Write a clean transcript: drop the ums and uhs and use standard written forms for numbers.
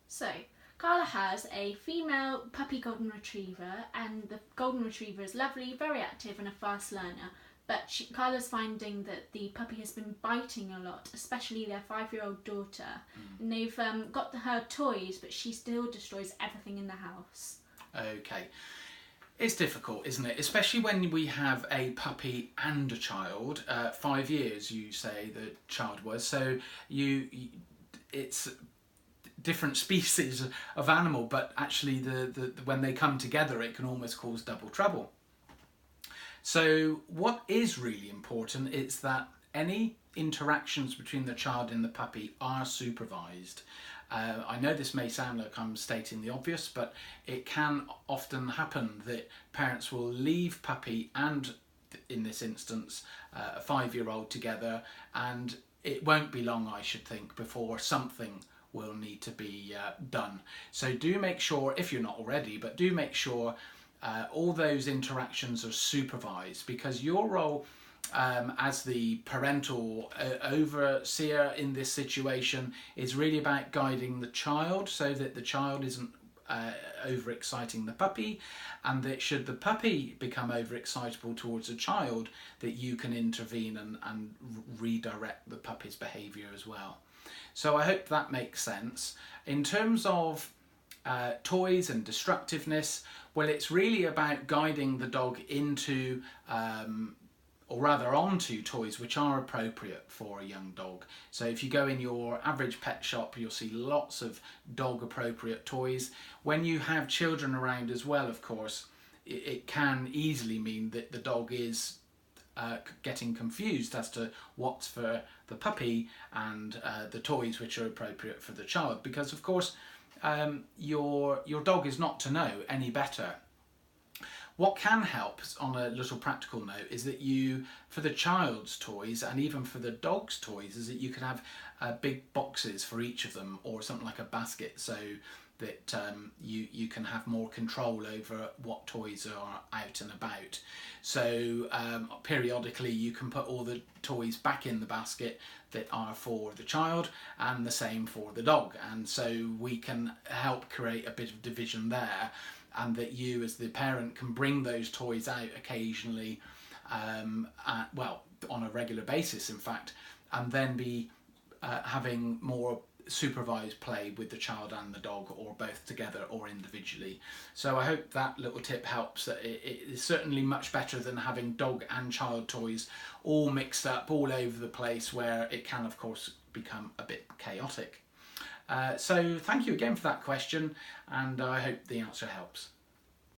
So, Carla has a female puppy golden retriever, and the golden retriever is lovely, very active and a fast learner. But Carla's finding that the puppy has been biting a lot, especially their 5-year-old daughter. And they've got her toys, but she still destroys everything in the house. Okay. It's difficult, isn't it? Especially when we have a puppy and a child. 5 years, you say the child was. So it's different species of animal, but actually when they come together, it can almost cause double trouble. So what is really important is that any interactions between the child and the puppy are supervised. I know this may sound like I'm stating the obvious, but it can often happen that parents will leave puppy and, in this instance, a 5-year-old together, and it won't be long, I should think, before something will need to be done. So do make sure, if you're not already, but do make sure all those interactions are supervised, because your role as the parental overseer in this situation is really about guiding the child so that the child isn't overexciting the puppy, and that should the puppy become overexcitable towards the child, that you can intervene and redirect the puppy's behaviour as well. So I hope that makes sense. In terms of toys and destructiveness, well, it's really about guiding the dog into or rather onto toys which are appropriate for a young dog. So if you go in your average pet shop, you'll see lots of dog appropriate toys. When you have children around as well, of course, it can easily mean that the dog is getting confused as to what's for the puppy and the toys which are appropriate for the child, because of course your dog is not to know any better. What can help, on a little practical note, is that you, for the child's toys and even for the dog's toys, is that you can have big boxes for each of them, or something like a basket, so that you can have more control over what toys are out and about. So periodically you can put all the toys back in the basket that are for the child, and the same for the dog, and so we can help create a bit of division there, and that you as the parent can bring those toys out occasionally, well, on a regular basis in fact, and then be having more supervised play with the child and the dog, or both together or individually. So I hope that little tip helps. That it is certainly much better than having dog and child toys all mixed up all over the place, where it can of course become a bit chaotic. So thank you again for that question, and I hope the answer helps.